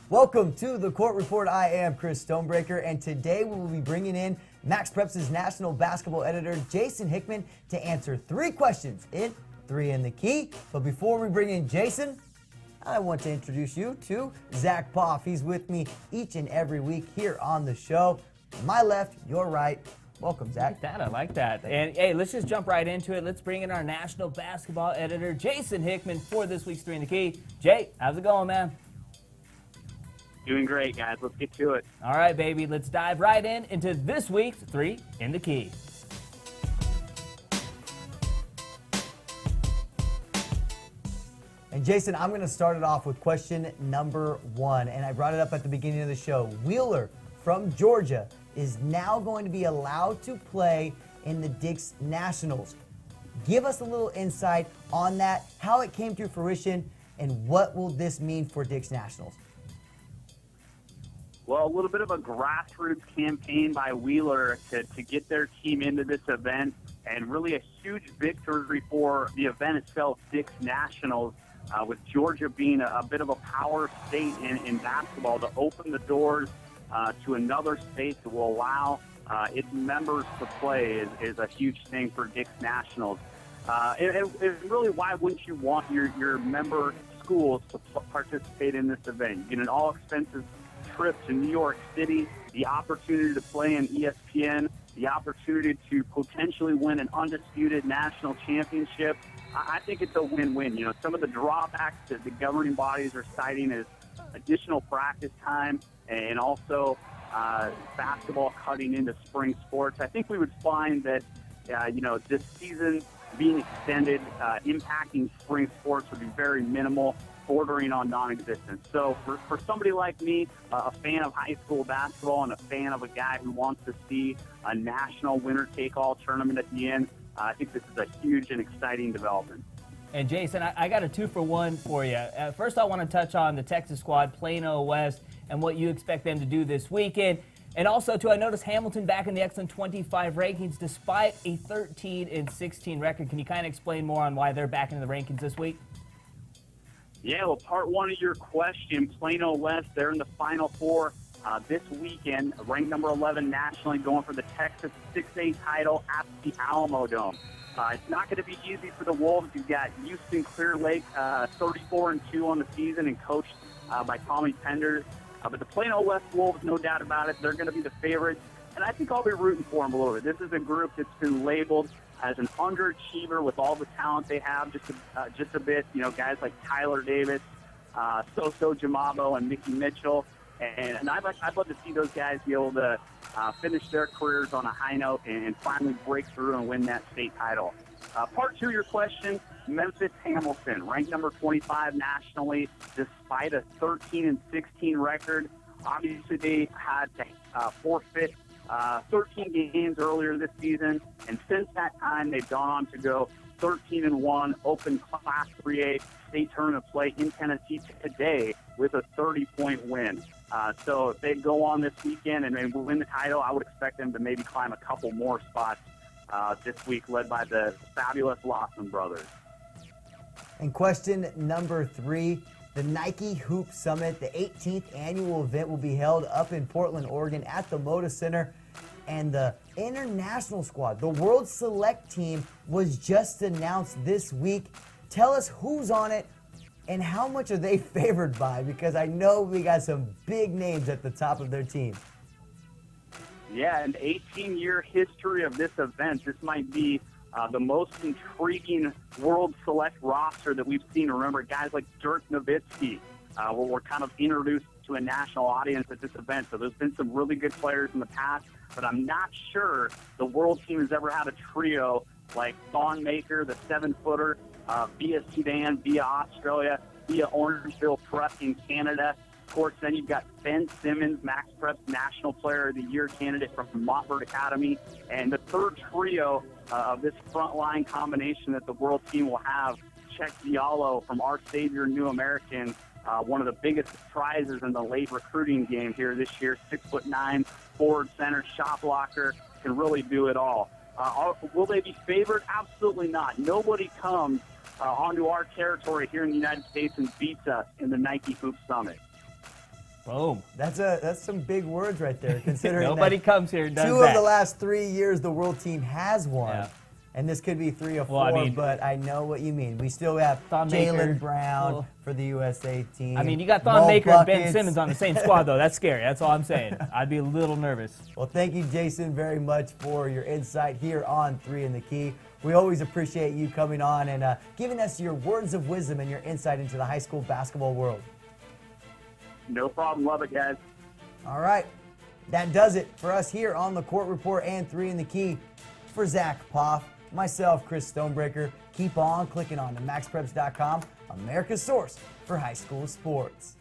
Welcome to the Court Report. I am Chris Stonebreaker, and today we will be bringing in MaxPreps' national basketball editor, Jason Hickman, to answer 3 questions in 3 in the Key. But before we bring in Jason, I want to introduce you to Zach Poff. He's with me each and every week here on the show. My left, your right. Welcome, Zach. I like that. And hey, let's just jump right into it. Let's bring in our national basketball editor, Jason Hickman, for this week's 3 in the Key. Jay, how's it going, man? Doing great, guys. Let's get to it. All right, baby. Let's dive right into this week's 3 in the Key. And Jason, I'm going to start it off with question number 1. And I brought it up at the beginning of the show. Wheeler from Georgia is now going to be allowed to play in the Dix Nationals. Give us a little insight on that, how it came to fruition, and what will this mean for Dix Nationals? Well, a little bit of a grassroots campaign by Wheeler to get their team into this event, and really a huge victory for the event itself, Dix Nationals, with Georgia being a bit of a power state in basketball, to open the doors to another state that will allow its members to play is a huge thing for Dix Nationals. And really, why wouldn't you want your member schools to participate in this event? You get an all-expenses trip to New York City, the opportunity to play in ESPN, the opportunity to potentially win an undisputed national championship. I think it's a win-win. You know, some of the drawbacks that the governing bodies are citing is additional practice time and also basketball cutting into spring sports. I think we would find that, this season being extended, impacting spring sports would be very minimal, bordering on non-existent. So for somebody like me, a fan of high school basketball and a fan of a guy who wants to see a national winner-take-all tournament at the end, I think this is a huge and exciting development. And Jason, I got a 2-for-1 for you. First, I want to touch on the Texas squad, Plano West, and what you expect them to do this weekend. And also, too, I noticed Hamilton back in the excellent 25 rankings despite a 13-16 record. Can you kind of explain more on why they're back in the rankings this week? Yeah, well, part 1 of your question, Plano West, they're in the Final Four this weekend, ranked number 11 nationally, going for the Texas 6A title at the Alamo Dome. It's not going to be easy for the Wolves. You've got Houston Clear Lake, 34-2 on the season, and coached by Tommy Penders. But the Plano West Wolves, no doubt about it, they're going to be the favorites. And I think I'll be rooting for them a little bit. This is a group that's been labeled as an underachiever with all the talent they have, just a bit. You know, guys like Tyler Davis, Soso Jamabo, and Mickey Mitchell. And I'd love to see those guys be able to finish their careers on a high note and finally break through and win that state title. Part 2 of your question, Memphis Hamilton, ranked number 25 nationally, despite a 13-16 record. Obviously, they had to forfeit 13 games earlier this season, and since that time, they've gone on to go 13-1, open Class 3A state tournament play in Tennessee today with a 30-point win. So if they go on this weekend and win the title, I would expect them to maybe climb a couple more spots this week, led by the fabulous Lawson brothers. And question number 3, the Nike Hoop Summit, the 18th annual event, will be held up in Portland, Oregon at the Moda Center. And the international squad, the World Select team, was just announced this week. Tell us who's on it and how much are they favored by, because I know we got some big names at the top of their team. Yeah, an 18-year history of this event. This might be the most intriguing World Select roster that we've seen. Remember, guys like Dirk Nowitzki were kind of introduced to a national audience at this event. So there's been some really good players in the past, but I'm not sure the world team has ever had a trio like Thon Maker, the 7-footer, via Sudan, via Australia, via Orangeville Prep in Canada. Of course, then you've got Ben Simmons, MaxPreps National Player of the Year candidate from Montfort Academy. And the third trio of this frontline combination that the world team will have, Czech Diallo from Our Savior New American, one of the biggest surprises in the late recruiting game here this year, 6'9", forward center, shot blocker, can really do it all. Will they be favored? Absolutely not. Nobody comes onto our territory here in the United States and beats us in the Nike Hoop Summit. Boom. That's some big words right there, considering Nobody that comes here and does two that. of the last 3 years the world team has won. Yeah. And this could be 3 or 4, Well, I mean, but I know what you mean. We still have Thon Maker. Jalen Brown Well, for the USA team. I mean, you got Thon Mo Maker and Ben Buckets. Simmons on the same squad, though. That's scary. That's all I'm saying. I'd be a little nervous. Well, thank you, Jason, very much for your insight here on 3 in the Key. We always appreciate you coming on and giving us your words of wisdom and your insight into the high school basketball world. No problem. Love it, guys. All right. That does it for us here on the Court Report and 3 in the Key. For Zach Poff, myself, Chris Stonebreaker, keep on clicking on to MaxPreps.com, America's source for high school sports.